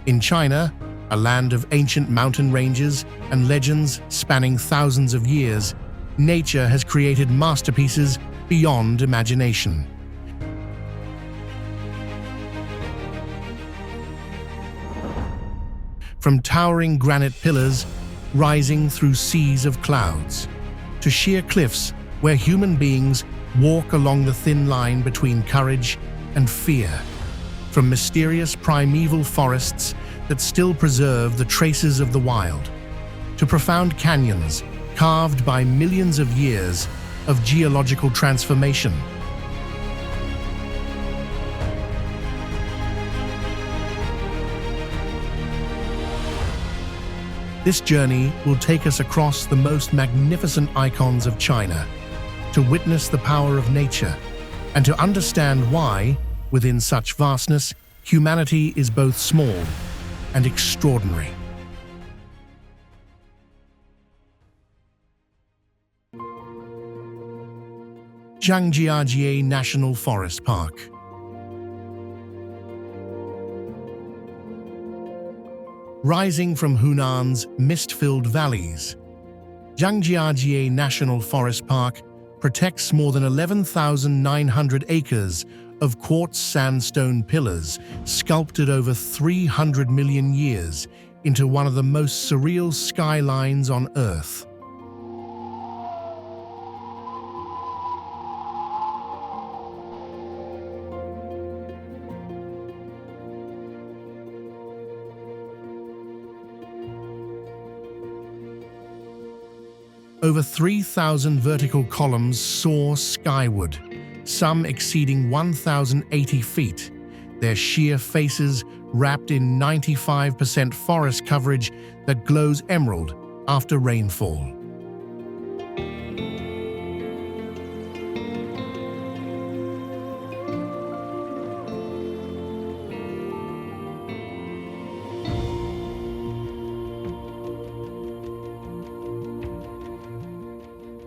In China, a land of ancient mountain ranges and legends spanning thousands of years, nature has created masterpieces beyond imagination. From towering granite pillars rising through seas of clouds, to sheer cliffs where human beings walk along the thin line between courage and fear, from mysterious primeval forests that still preserve the traces of the wild, to profound canyons carved by millions of years of geological transformation. This journey will take us across the most magnificent icons of China, to witness the power of nature and to understand why, within such vastness, humanity is both small and extraordinary. Zhangjiajie National Forest Park. Rising from Hunan's mist-filled valleys, Zhangjiajie National Forest Park protects more than 11,900 acres of quartz sandstone pillars sculpted over 300 million years into one of the most surreal skylines on Earth. Over 3,000 vertical columns soar skyward, some exceeding 1,080 feet, their sheer faces wrapped in 95% forest coverage that glows emerald after rainfall.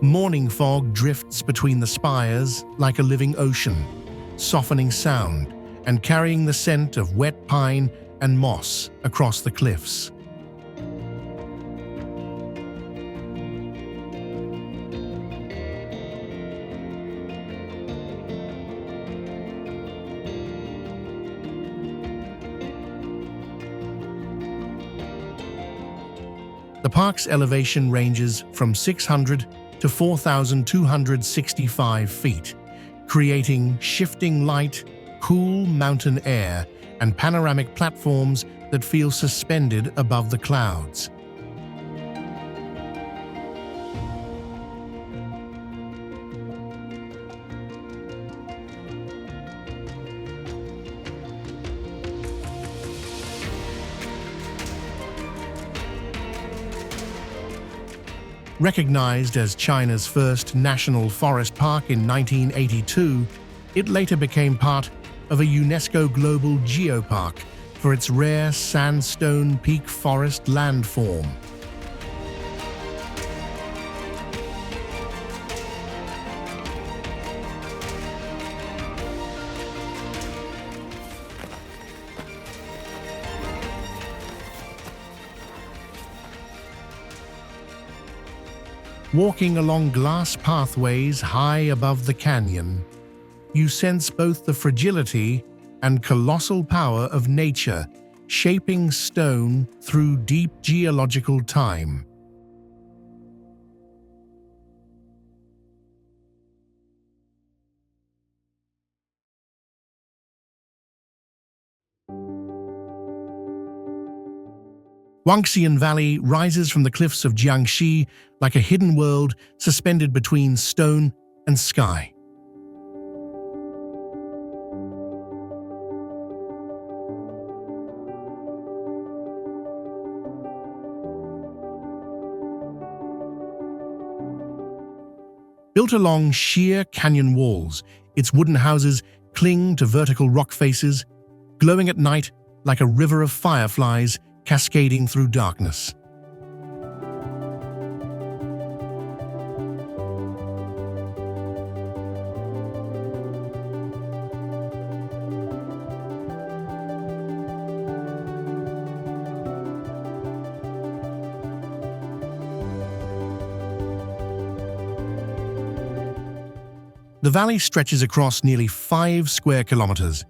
Morning fog drifts between the spires like a living ocean, softening sound and carrying the scent of wet pine and moss across the cliffs. The park's elevation ranges from 600 to 4,265 feet, creating shifting light, cool mountain air, and panoramic platforms that feel suspended above the clouds. Recognized as China's first national forest park in 1982, it later became part of a UNESCO Global Geopark for its rare sandstone peak forest landform. Walking along glass pathways high above the canyon, you sense both the fragility and colossal power of nature shaping stone through deep geological time. Wangxian Valley rises from the cliffs of Jiangxi like a hidden world suspended between stone and sky. Built along sheer canyon walls, its wooden houses cling to vertical rock faces, glowing at night like a river of fireflies cascading through darkness. The valley stretches across nearly 5 square kilometers,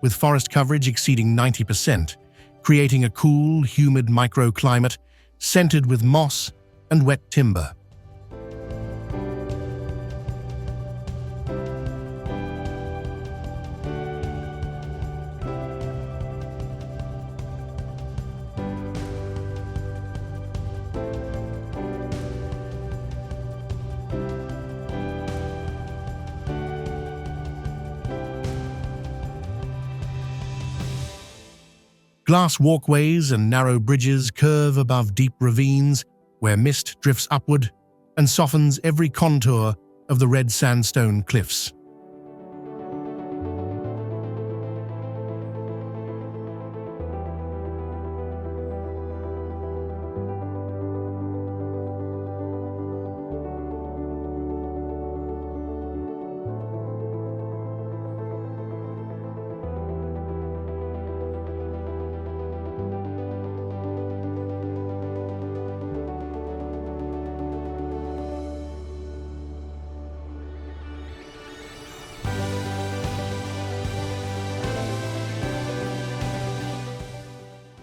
with forest coverage exceeding 90%, creating a cool, humid microclimate scented with moss and wet timber. Glass walkways and narrow bridges curve above deep ravines where mist drifts upward and softens every contour of the red sandstone cliffs.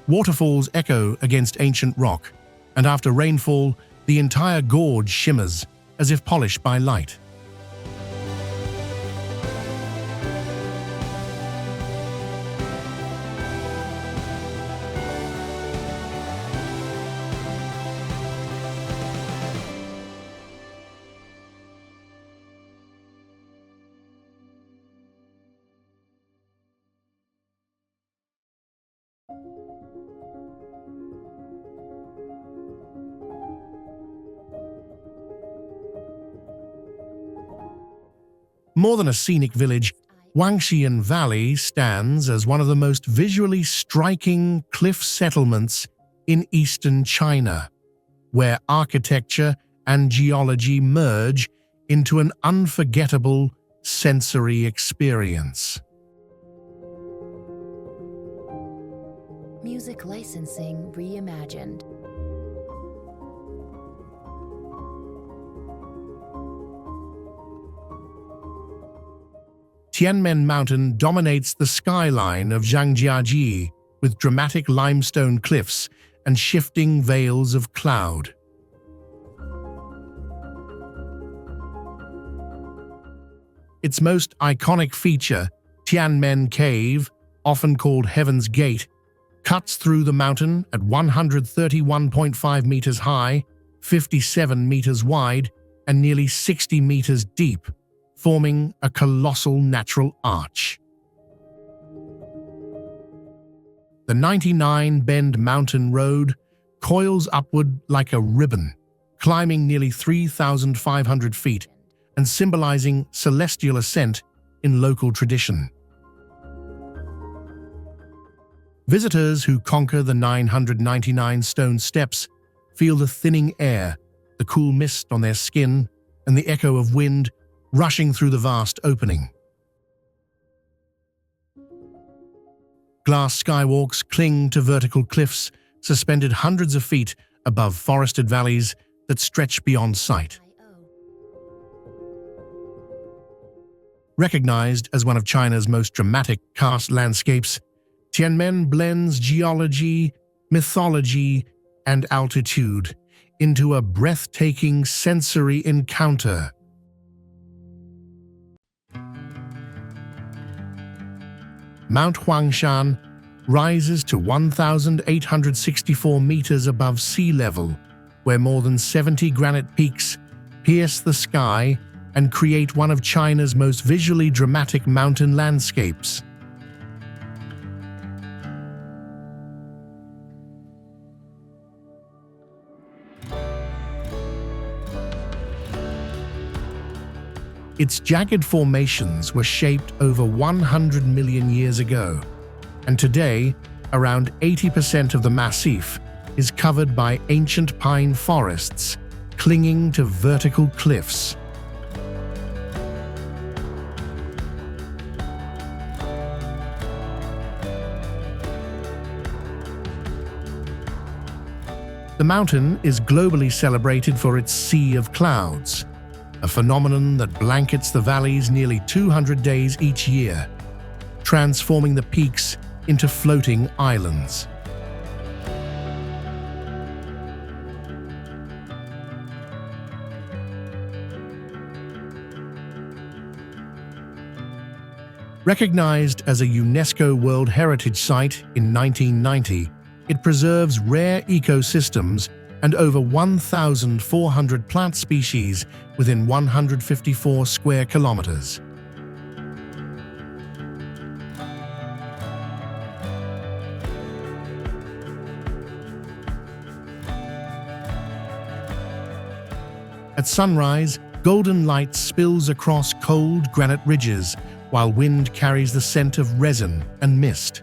Waterfalls echo against ancient rock, and after rainfall, the entire gorge shimmers as if polished by light. More than a scenic village, Wangxian Valley stands as one of the most visually striking cliff settlements in eastern China, where architecture and geology merge into an unforgettable sensory experience. Music licensing reimagined. Tianmen Mountain dominates the skyline of Zhangjiajie with dramatic limestone cliffs and shifting veils of cloud. Its most iconic feature, Tianmen Cave, often called Heaven's Gate, cuts through the mountain at 131.5 meters high, 57 meters wide, and nearly 60 meters deep, forming a colossal natural arch. The 99-bend mountain road coils upward like a ribbon, climbing nearly 3,500 feet and symbolizing celestial ascent in local tradition. Visitors who conquer the 999 stone steps feel the thinning air, the cool mist on their skin, and the echo of wind rushing through the vast opening. Glass skywalks cling to vertical cliffs suspended hundreds of feet above forested valleys that stretch beyond sight. Recognized as one of China's most dramatic karst landscapes, Tianmen blends geology, mythology, and altitude into a breathtaking sensory encounter. Mount Huangshan rises to 1,864 meters above sea level, where more than 70 granite peaks pierce the sky and create one of China's most visually dramatic mountain landscapes. Its jagged formations were shaped over 100 million years ago, and today, around 80% of the massif is covered by ancient pine forests, clinging to vertical cliffs. The mountain is globally celebrated for its sea of clouds, a phenomenon that blankets the valleys nearly 200 days each year, transforming the peaks into floating islands. Recognized as a UNESCO World Heritage Site in 1990, it preserves rare ecosystems and over 1,400 plant species within 154 square kilometers. At sunrise, golden light spills across cold granite ridges, while wind carries the scent of resin and mist.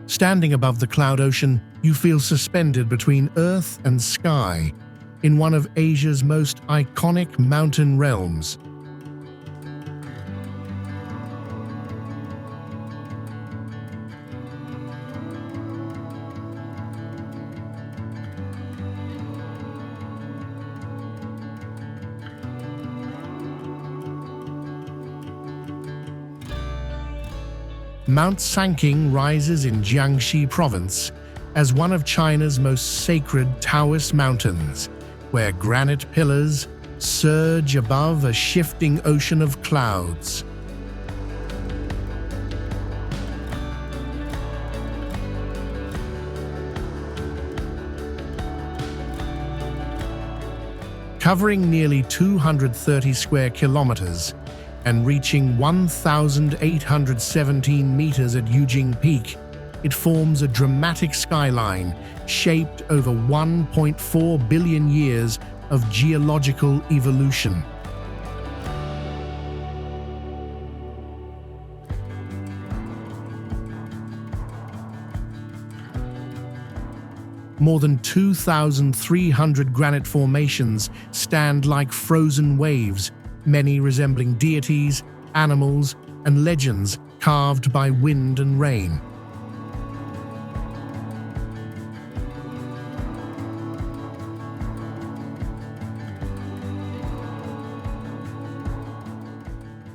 Standing above the cloud ocean, you feel suspended between earth and sky in one of Asia's most iconic mountain realms. Mount Sanqing rises in Jiangxi province as one of China's most sacred Taoist mountains, where granite pillars surge above a shifting ocean of clouds. Covering nearly 230 square kilometers, and reaching 1,817 meters at Yujing Peak, it forms a dramatic skyline shaped over 1.4 billion years of geological evolution. More than 2,300 granite formations stand like frozen waves, many resembling deities, animals, and legends carved by wind and rain.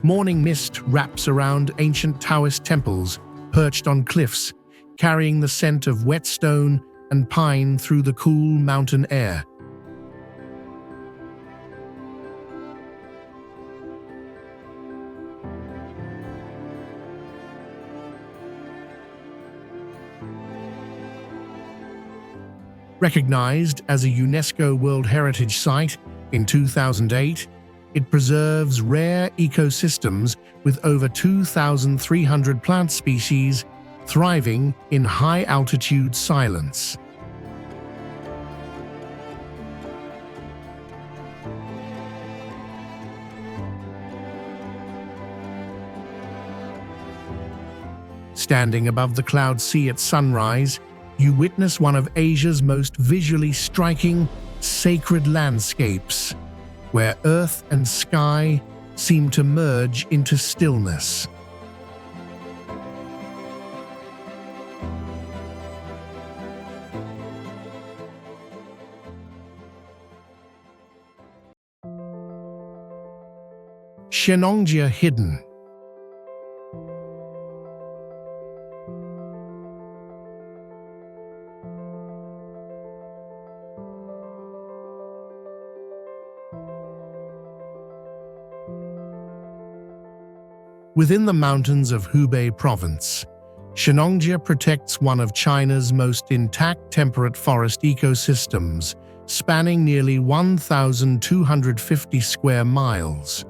Morning mist wraps around ancient Taoist temples perched on cliffs, carrying the scent of wet stone and pine through the cool mountain air. Recognized as a UNESCO World Heritage Site in 2008, it preserves rare ecosystems with over 2,300 plant species thriving in high-altitude silence. Standing above the cloud sea at sunrise, you witness one of Asia's most visually striking, sacred landscapes, where earth and sky seem to merge into stillness. Shennongjia hidden. Within the mountains of Hubei province, Shennongjia protects one of China's most intact temperate forest ecosystems, spanning nearly 1,250 square miles.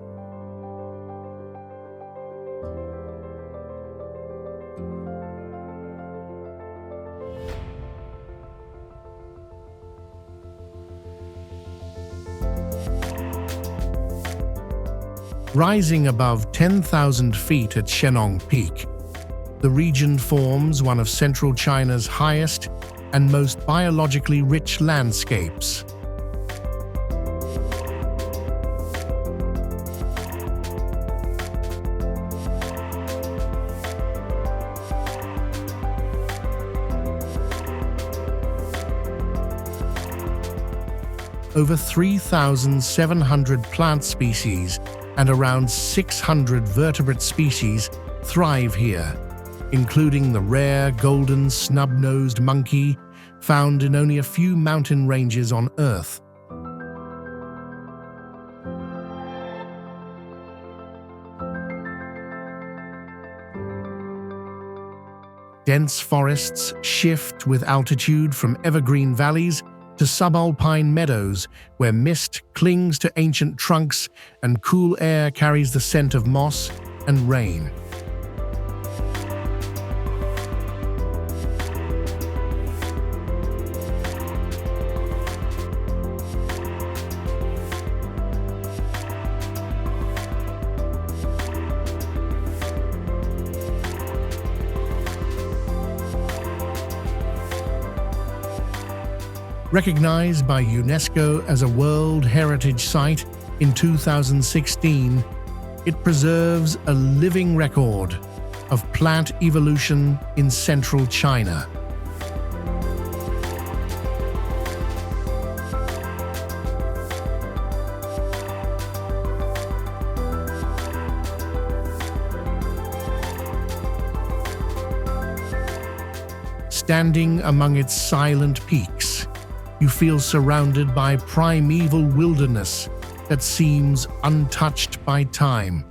Rising above 10,000 feet at Shennong Peak, the region forms one of central China's highest and most biologically rich landscapes. Over 3,700 plant species and around 600 vertebrate species thrive here, including the rare golden snub-nosed monkey found in only a few mountain ranges on Earth. Dense forests shift with altitude from evergreen valleys to subalpine meadows where mist clings to ancient trunks and cool air carries the scent of moss and rain. Recognized by UNESCO as a World Heritage Site in 2016, it preserves a living record of plant evolution in central China. Standing among its silent peaks, you feel surrounded by primeval wilderness that seems untouched by time.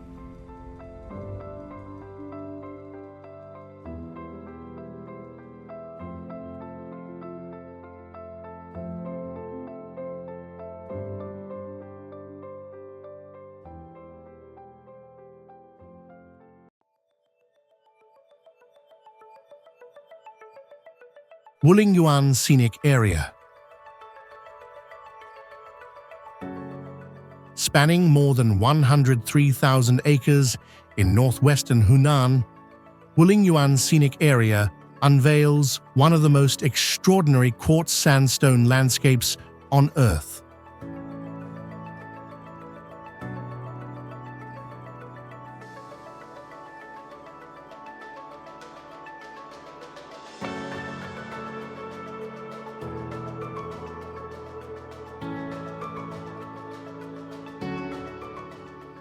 Wulingyuan Scenic Area. Spanning more than 103,000 acres in northwestern Hunan, Wulingyuan Scenic Area unveils one of the most extraordinary quartz sandstone landscapes on Earth.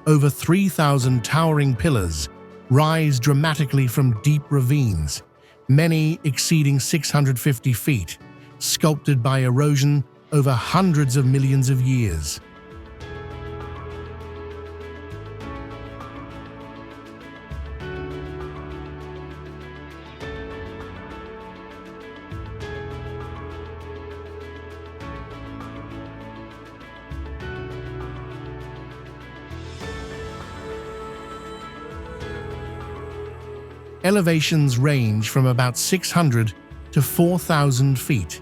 Over 3,000 towering pillars rise dramatically from deep ravines, many exceeding 650 feet, sculpted by erosion over hundreds of millions of years. Elevations range from about 600 to 4,000 feet,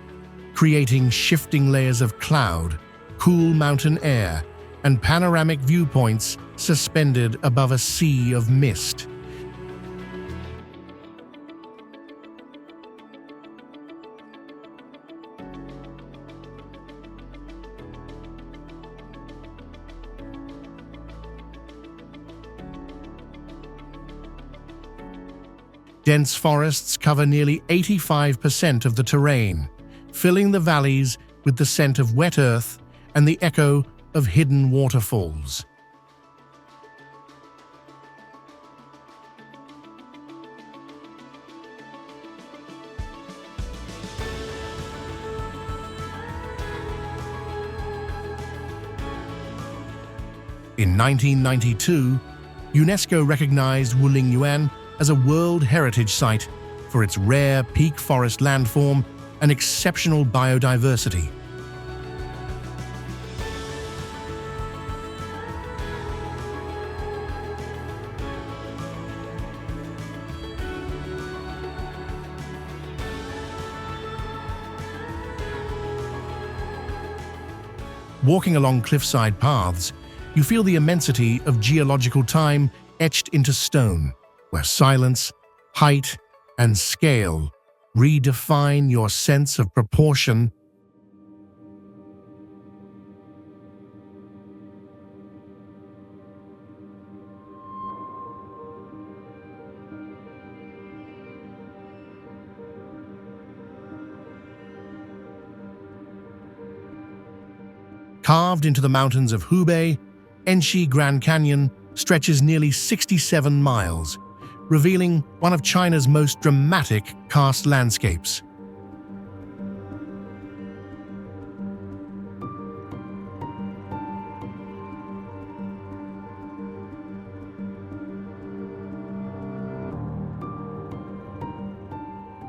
creating shifting layers of cloud, cool mountain air, and panoramic viewpoints suspended above a sea of mist. Dense forests cover nearly 85% of the terrain, filling the valleys with the scent of wet earth and the echo of hidden waterfalls. In 1992, UNESCO recognized Wulingyuan as a World Heritage Site for its rare peak forest landform and exceptional biodiversity. Walking along cliffside paths, you feel the immensity of geological time etched into stone, where silence, height, and scale redefine your sense of proportion. Carved into the mountains of Hubei, Enshi Grand Canyon stretches nearly 67 miles, revealing one of China's most dramatic karst landscapes.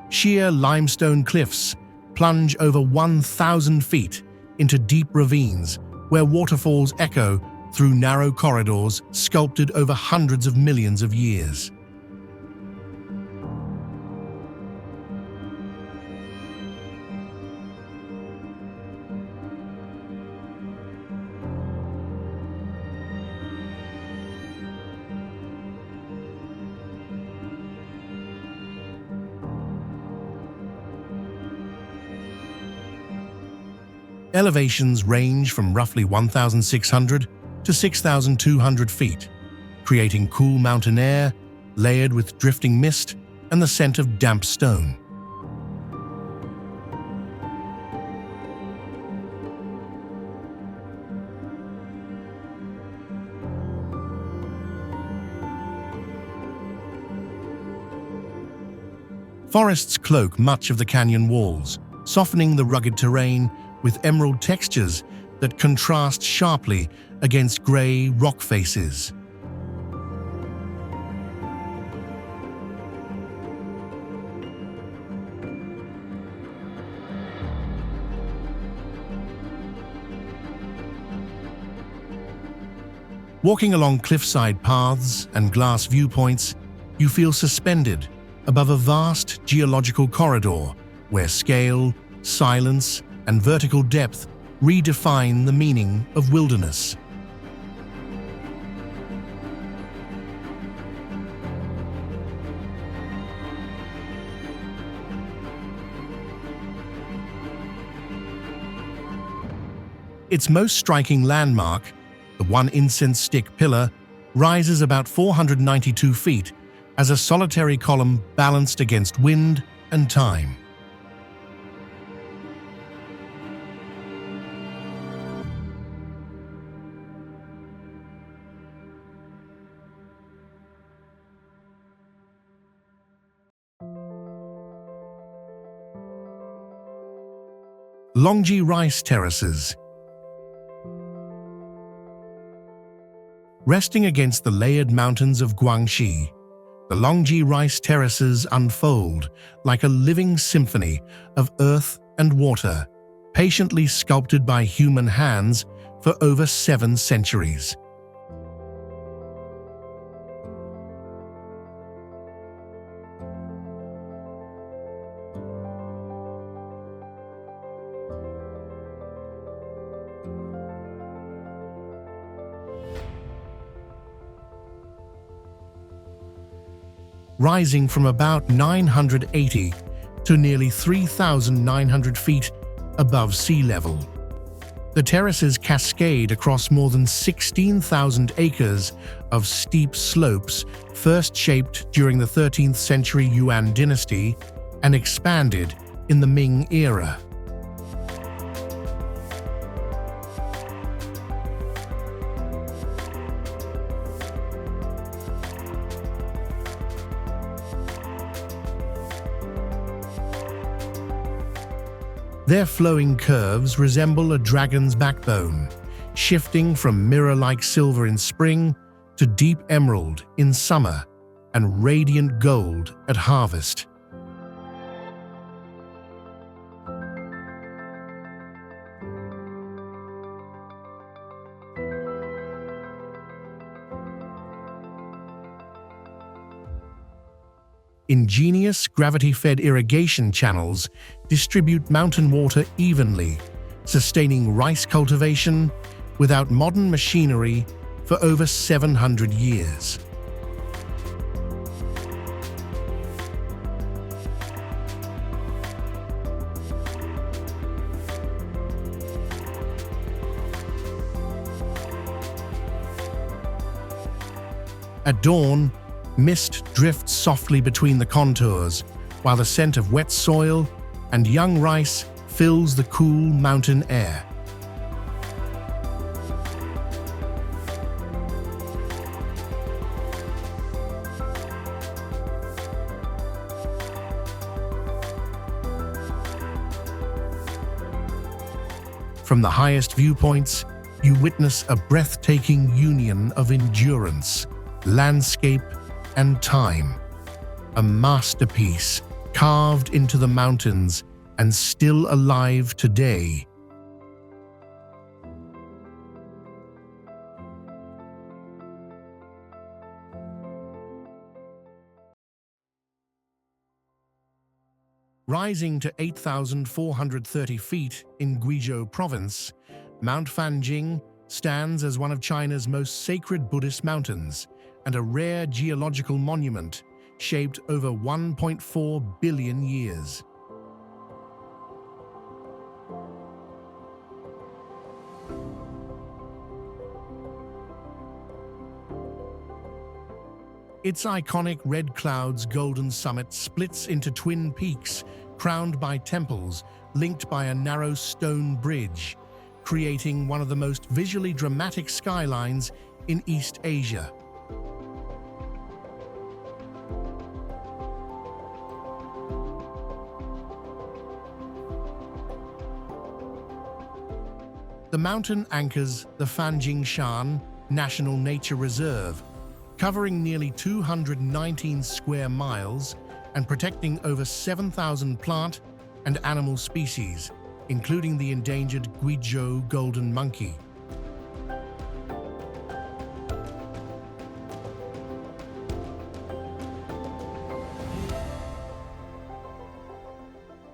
Sheer limestone cliffs plunge over 1,000 feet into deep ravines where waterfalls echo through narrow corridors sculpted over hundreds of millions of years. Elevations range from roughly 1,600 to 6,200 feet, creating cool mountain air layered with drifting mist and the scent of damp stone. Forests cloak much of the canyon walls, softening the rugged terrain with emerald textures that contrast sharply against grey rock faces. Walking along cliffside paths and glass viewpoints, you feel suspended above a vast geological corridor where scale, silence, and vertical depth redefine the meaning of wilderness. Its most striking landmark, the one incense stick pillar, rises about 492 feet as a solitary column balanced against wind and time. Longji rice terraces. Resting against the layered mountains of Guangxi, the Longji rice terraces unfold like a living symphony of earth and water, patiently sculpted by human hands for over 7 centuries. Rising from about 980 to nearly 3,900 feet above sea level. The terraces cascade across more than 16,000 acres of steep slopes first shaped during the 13th century Yuan dynasty and expanded in the Ming era. Their flowing curves resemble a dragon's backbone, shifting from mirror-like silver in spring to deep emerald in summer and radiant gold at harvest. Ingenious gravity-fed irrigation channels distribute mountain water evenly, sustaining rice cultivation without modern machinery for over 700 years. At dawn, mist drifts softly between the contours, while the scent of wet soil and young rice fills the cool mountain air. From the highest viewpoints, you witness a breathtaking union of endurance, landscape, and time. A masterpiece carved into the mountains and still alive today. Rising to 8,430 feet in Guizhou Province, Mount Fanjing stands as one of China's most sacred Buddhist mountains and a rare geological monument shaped over 1.4 billion years. Its iconic red cloud's golden summit splits into twin peaks, crowned by temples linked by a narrow stone bridge, creating one of the most visually dramatic skylines in East Asia. The mountain anchors the Fanjingshan National Nature Reserve, covering nearly 219 square miles and protecting over 7,000 plant and animal species, including the endangered Guizhou golden monkey.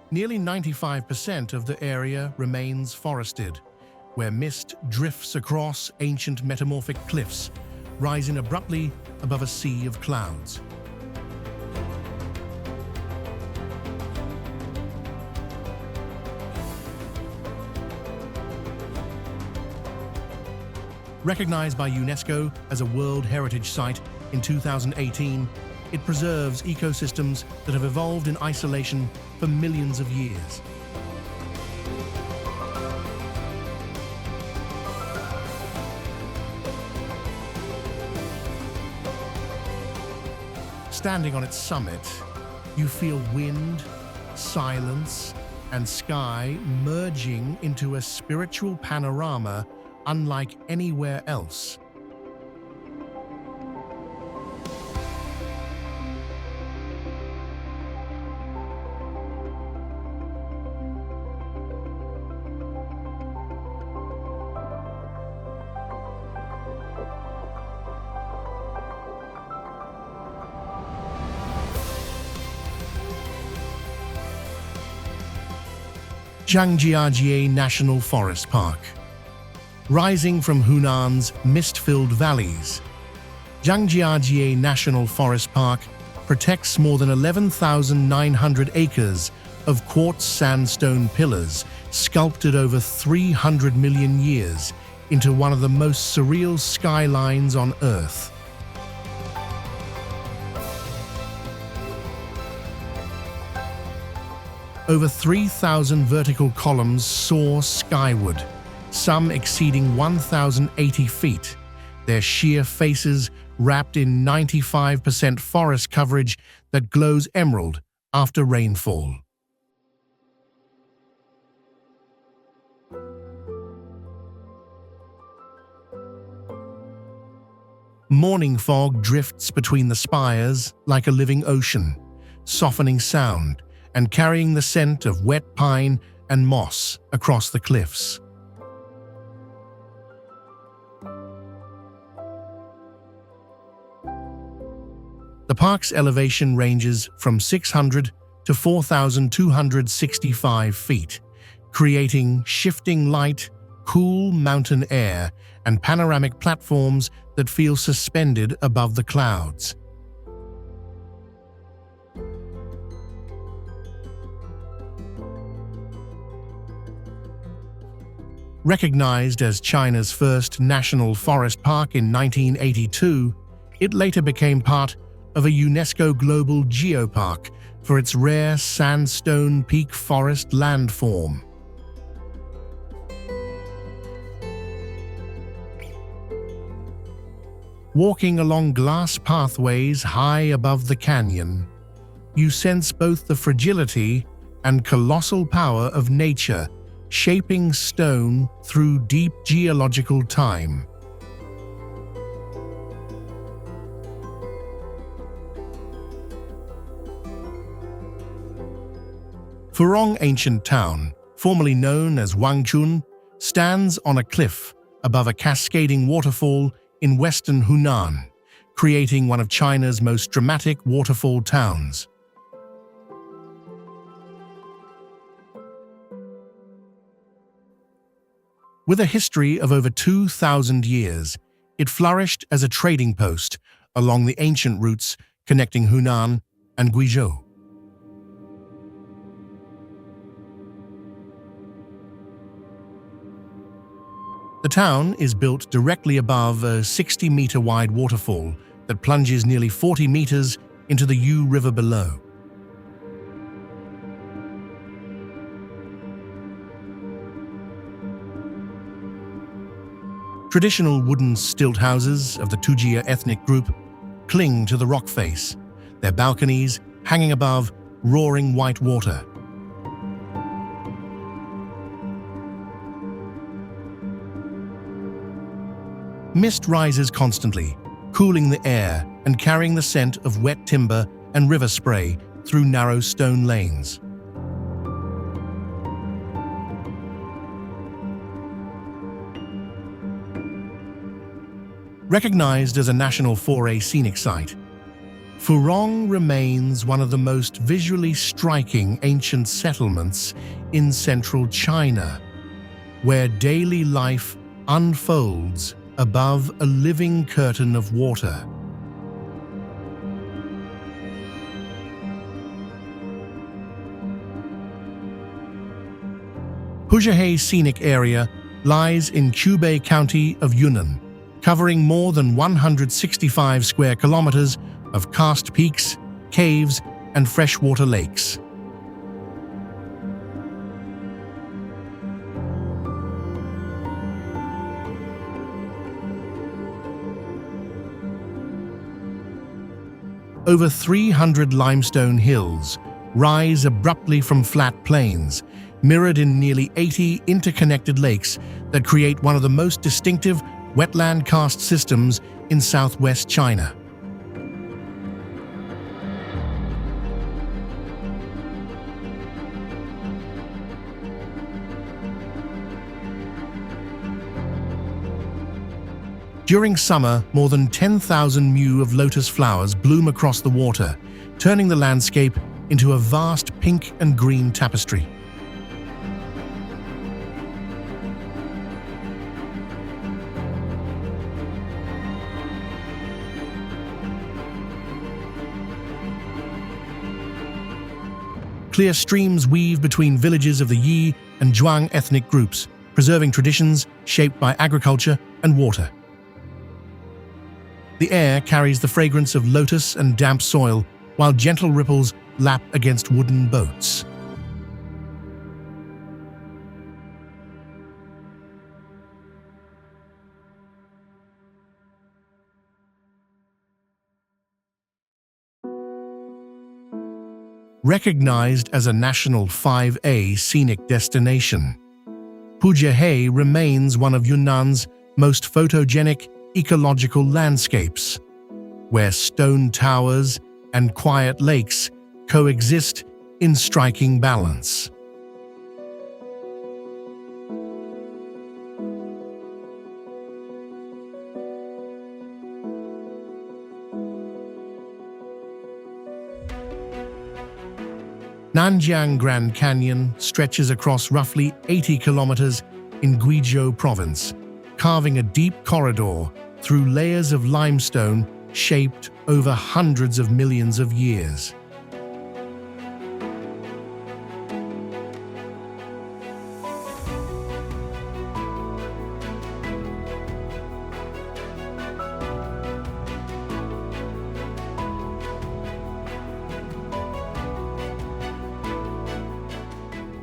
Nearly 95% of the area remains forested, where mist drifts across ancient metamorphic cliffs, rising abruptly above a sea of clouds. Recognized by UNESCO as a World Heritage Site in 2018, it preserves ecosystems that have evolved in isolation for millions of years. Standing on its summit, you feel wind, silence, and sky merging into a spiritual panorama unlike anywhere else. Zhangjiajie National Forest Park. Rising from Hunan's mist-filled valleys, Zhangjiajie National Forest Park protects more than 11,900 acres of quartz sandstone pillars sculpted over 300 million years into one of the most surreal skylines on Earth. Over 3,000 vertical columns soar skyward, some exceeding 1,080 feet, their sheer faces wrapped in 95% forest coverage that glows emerald after rainfall. Morning fog drifts between the spires like a living ocean, softening sound and carrying the scent of wet pine and moss across the cliffs. The park's elevation ranges from 600 to 4,265 feet, creating shifting light, cool mountain air, and panoramic platforms that feel suspended above the clouds. Recognized as China's first national forest park in 1982, it later became part of a UNESCO Global Geopark for its rare sandstone peak forest landform. Walking along glass pathways high above the canyon, you sense both the fragility and colossal power of nature shaping stone through deep geological time. Furong ancient town, formerly known as Wangxian, stands on a cliff above a cascading waterfall in western Hunan, creating one of China's most dramatic waterfall towns. With a history of over 2,000 years, it flourished as a trading post along the ancient routes connecting Hunan and Guizhou. The town is built directly above a 60-meter-wide waterfall that plunges nearly 40 meters into the Yu River below. Traditional wooden stilt houses of the Tujia ethnic group cling to the rock face, their balconies hanging above roaring white water. Mist rises constantly, cooling the air and carrying the scent of wet timber and river spray through narrow stone lanes. Recognized as a National 4A scenic site, Furong remains one of the most visually striking ancient settlements in central China, where daily life unfolds above a living curtain of water. Puzhehei Scenic Area lies in Qubei County of Yunnan, covering more than 165 square kilometers of karst peaks, caves, and freshwater lakes. Over 300 limestone hills rise abruptly from flat plains, mirrored in nearly 80 interconnected lakes that create one of the most distinctive wetland karst systems in southwest China. During summer, more than 10,000 mu of lotus flowers bloom across the water, turning the landscape into a vast pink and green tapestry. Clear streams weave between villages of the Yi and Zhuang ethnic groups, preserving traditions shaped by agriculture and water. The air carries the fragrance of lotus and damp soil, while gentle ripples lap against wooden boats. Recognized as a National 5A scenic destination, Puzhehei remains one of Yunnan's most photogenic ecological landscapes, where stone towers and quiet lakes coexist in striking balance. Nanjiang Grand Canyon stretches across roughly 80 kilometers in Guizhou province, carving a deep corridor through layers of limestone shaped over hundreds of millions of years.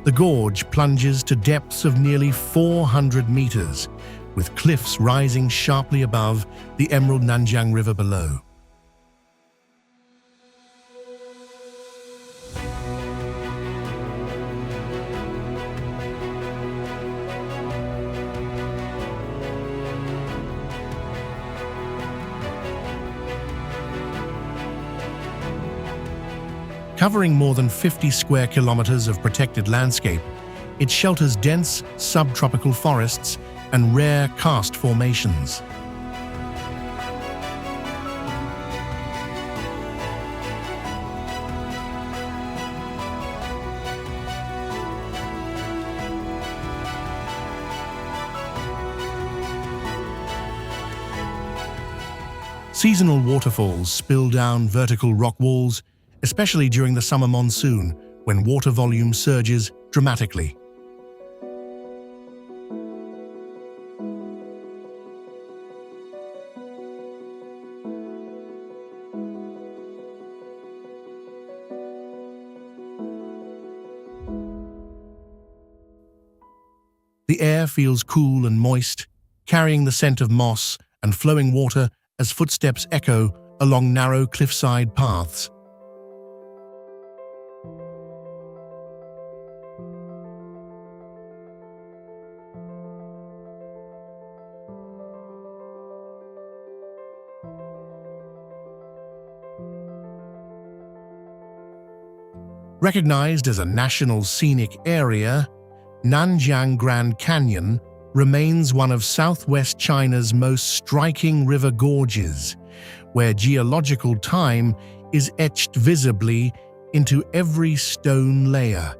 The gorge plunges to depths of nearly 400 meters, with cliffs rising sharply above the emerald Nanjiang River below. Covering more than 50 square kilometers of protected landscape, it shelters dense subtropical forests and rare karst formations. Seasonal waterfalls spill down vertical rock walls, especially during the summer monsoon, when water volume surges dramatically. The air feels cool and moist, carrying the scent of moss and flowing water as footsteps echo along narrow cliffside paths. Recognized as a national scenic area, Nanjiang Grand Canyon remains one of southwest China's most striking river gorges, where geological time is etched visibly into every stone layer.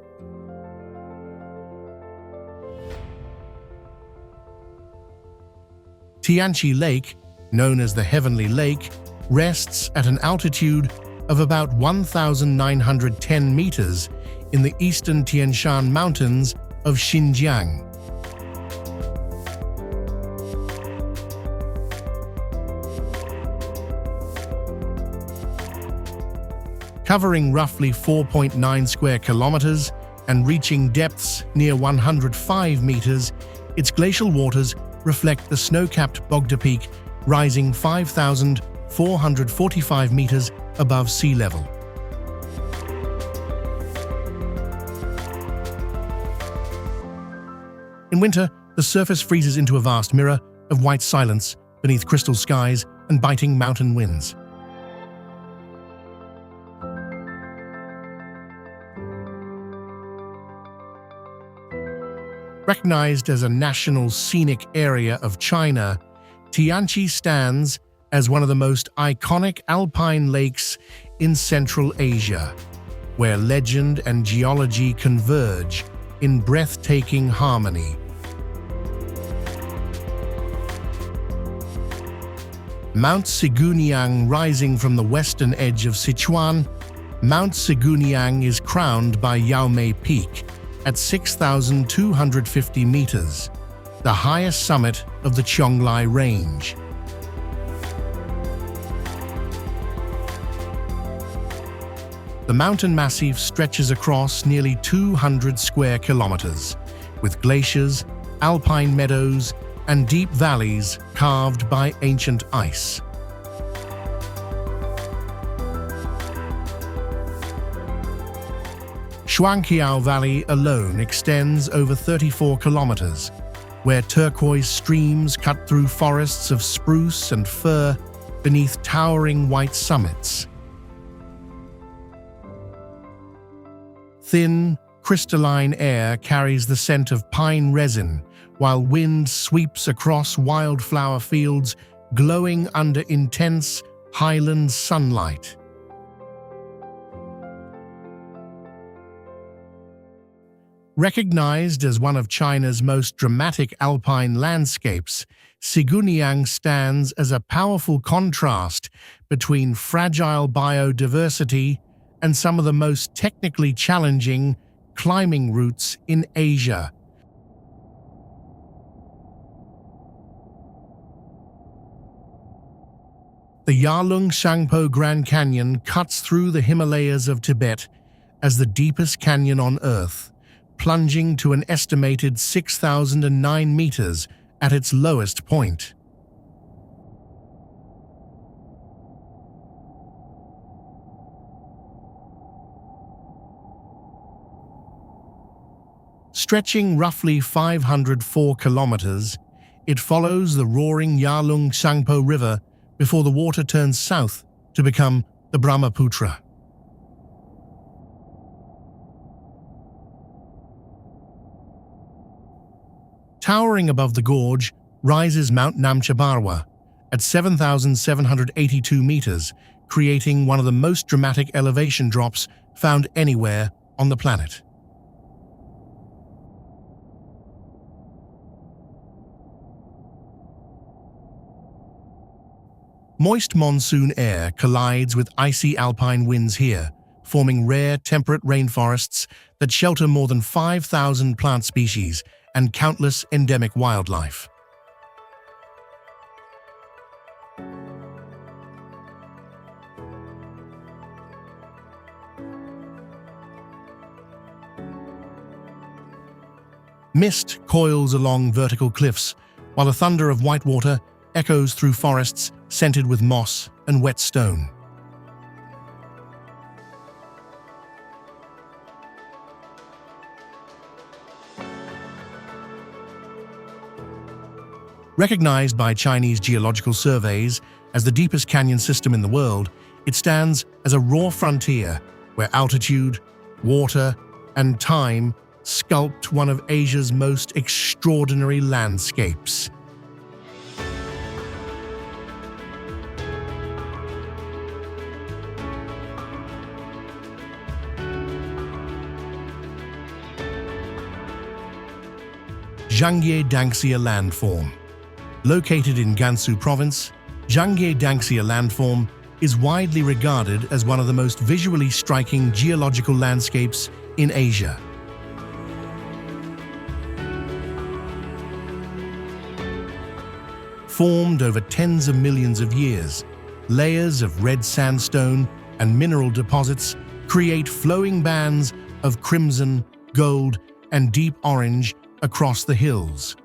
Tianchi Lake, known as the Heavenly Lake, rests at an altitude of about 1,910 meters in the eastern Tianmen Mountains of Xinjiang. Covering roughly 4.9 square kilometers and reaching depths near 105 meters, its glacial waters reflect the snow-capped Bogda Peak, rising 5,445 meters above sea level. In winter, the surface freezes into a vast mirror of white silence beneath crystal skies and biting mountain winds. Recognized as a national scenic area of China, Tianchi stands as one of the most iconic alpine lakes in Central Asia, where legend and geology converge in breathtaking harmony. Mount Siguniang rising from the western edge of Sichuan, Mount Siguniang is crowned by Yaomei Peak at 6,250 meters, the highest summit of the Qionglai Range. The mountain massif stretches across nearly 200 square kilometers, with glaciers, alpine meadows, and deep valleys carved by ancient ice. Wangxian Valley alone extends over 34 kilometers, where turquoise streams cut through forests of spruce and fir beneath towering white summits. Thin, crystalline air carries the scent of pine resin, while wind sweeps across wildflower fields glowing under intense highland sunlight. Recognized as one of China's most dramatic alpine landscapes, Siguniang stands as a powerful contrast between fragile biodiversity and some of the most technically challenging climbing routes in Asia. The Yarlung Tsangpo Grand Canyon cuts through the Himalayas of Tibet as the deepest canyon on Earth, plunging to an estimated 6,009 meters at its lowest point. Stretching roughly 504 kilometers, it follows the roaring Yarlung Tsangpo River before the water turns south to become the Brahmaputra. Towering above the gorge rises Mount Namcha at 7,782 meters, creating one of the most dramatic elevation drops found anywhere on the planet. Moist monsoon air collides with icy alpine winds here, forming rare temperate rainforests that shelter more than 5,000 plant species and countless endemic wildlife. Mist coils along vertical cliffs, while the thunder of whitewater echoes through forests scented with moss and wet stone. Recognized by Chinese geological surveys as the deepest canyon system in the world, it stands as a raw frontier where altitude, water, and time sculpt one of Asia's most extraordinary landscapes. Zhangye Danxia landform. Located in Gansu province, Zhangye Danxia landform is widely regarded as one of the most visually striking geological landscapes in Asia. Formed over tens of millions of years, layers of red sandstone and mineral deposits create flowing bands of crimson, gold, and deep orange across the hills.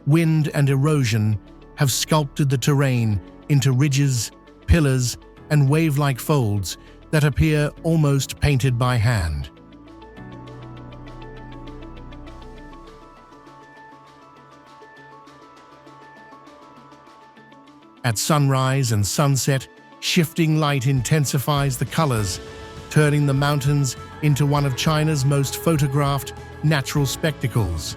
Wind and erosion have sculpted the terrain into ridges, pillars, and wave-like folds that appear almost painted by hand. At sunrise and sunset, shifting light intensifies the colors, turning the mountains into one of China's most photographed natural spectacles.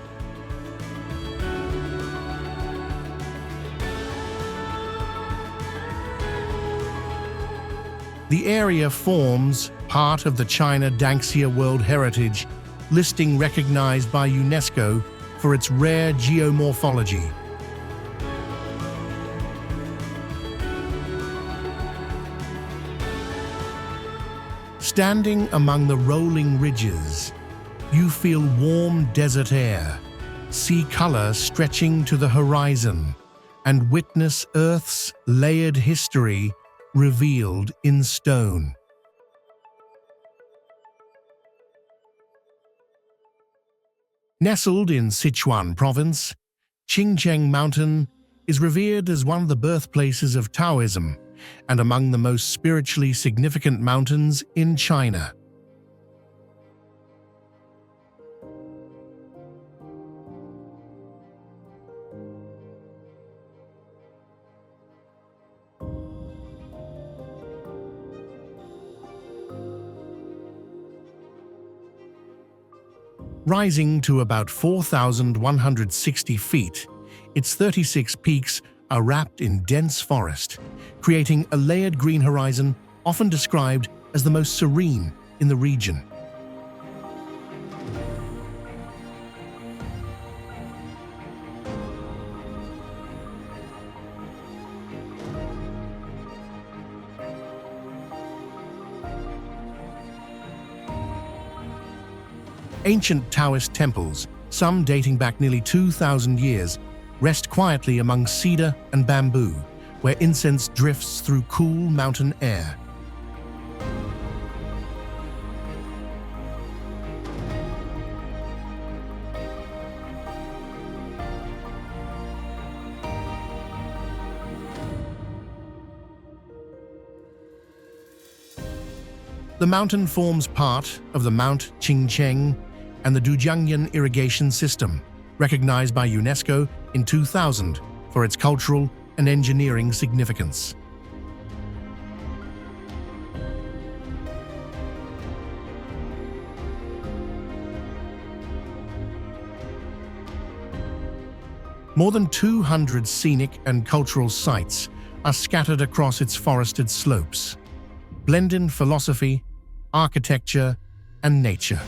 The area forms part of the China Danxia World Heritage listing recognized by UNESCO for its rare geomorphology. Standing among the rolling ridges, you feel warm desert air, see color stretching to the horizon, and witness Earth's layered history revealed in stone. Nestled in Sichuan province, Qingcheng Mountain is revered as one of the birthplaces of Taoism and among the most spiritually significant mountains in China. Rising to about 4,160 feet, its 36 peaks are wrapped in dense forest, creating a layered green horizon often described as the most serene in the region. Ancient Taoist temples, some dating back nearly 2,000 years, rest quietly among cedar and bamboo, where incense drifts through cool mountain air. The mountain forms part of the Mount Qingcheng and the Dujiangyan irrigation system, recognized by UNESCO in 2000 for its cultural and engineering significance. More than 200 scenic and cultural sites are scattered across its forested slopes, blending philosophy, architecture, and nature.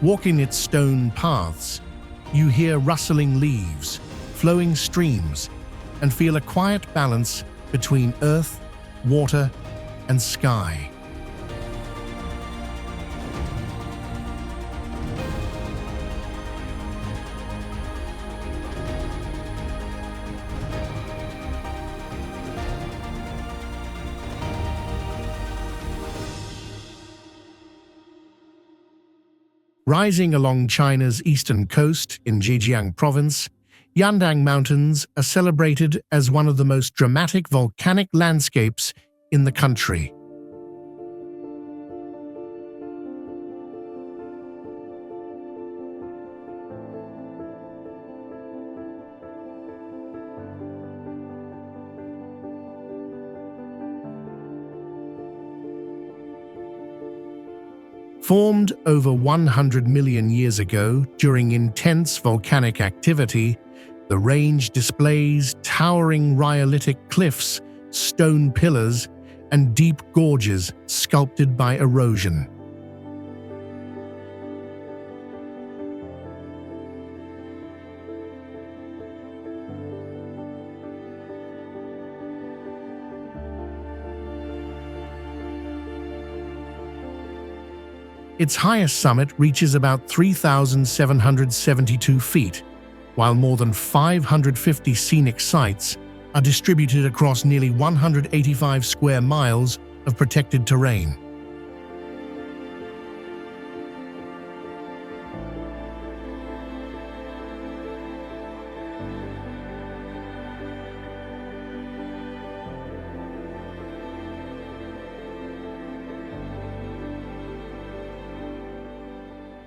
Walking its stone paths, you hear rustling leaves, flowing streams, and feel a quiet balance between earth, water, and sky. Rising along China's eastern coast in Zhejiang province, Yandang Mountains are celebrated as one of the most dramatic volcanic landscapes in the country. Formed over 100 million years ago during intense volcanic activity, the range displays towering rhyolitic cliffs, stone pillars, and deep gorges sculpted by erosion. Its highest summit reaches about 3,772 feet, while more than 550 scenic sites are distributed across nearly 185 square miles of protected terrain.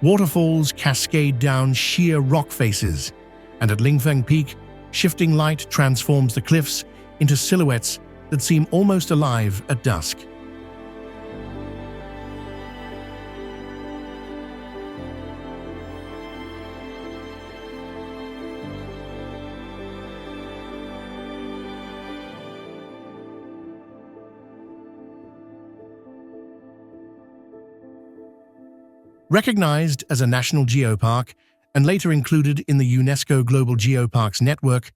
Waterfalls cascade down sheer rock faces, and at Lingfeng Peak, shifting light transforms the cliffs into silhouettes that seem almost alive at dusk. Recognized as a national geopark and later included in the UNESCO Global Geoparks Network,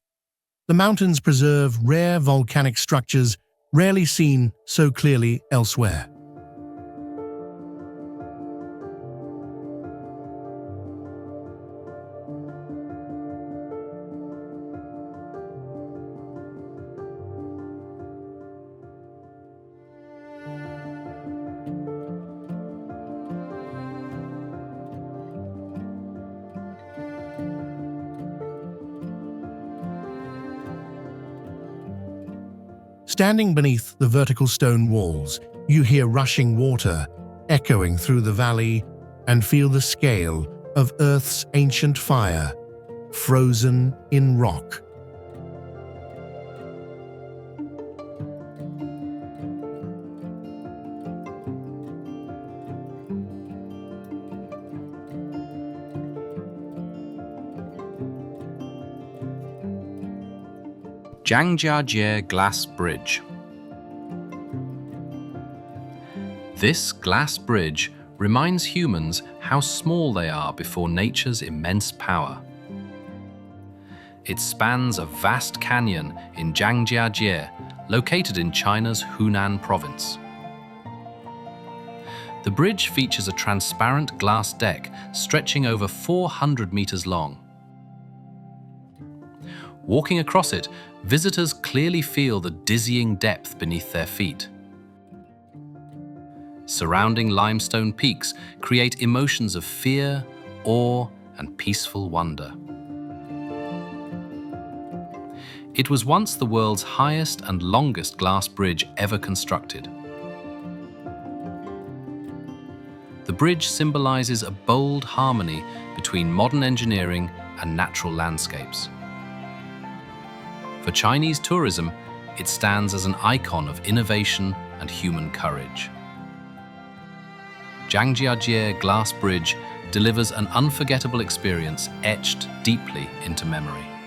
the mountains preserve rare volcanic structures rarely seen so clearly elsewhere. Standing beneath the vertical stone walls, you hear rushing water echoing through the valley and feel the scale of Earth's ancient fire, frozen in rock. Zhangjiajie Glass Bridge. This glass bridge reminds humans how small they are before nature's immense power. It spans a vast canyon in Zhangjiajie, located in China's Hunan province. The bridge features a transparent glass deck stretching over 400 meters long. Walking across it, visitors clearly feel the dizzying depth beneath their feet. Surrounding limestone peaks create emotions of fear, awe, and peaceful wonder. It was once the world's highest and longest glass bridge ever constructed. The bridge symbolizes a bold harmony between modern engineering and natural landscapes. For Chinese tourism, it stands as an icon of innovation and human courage. Zhangjiajie Glass Bridge delivers an unforgettable experience etched deeply into memory.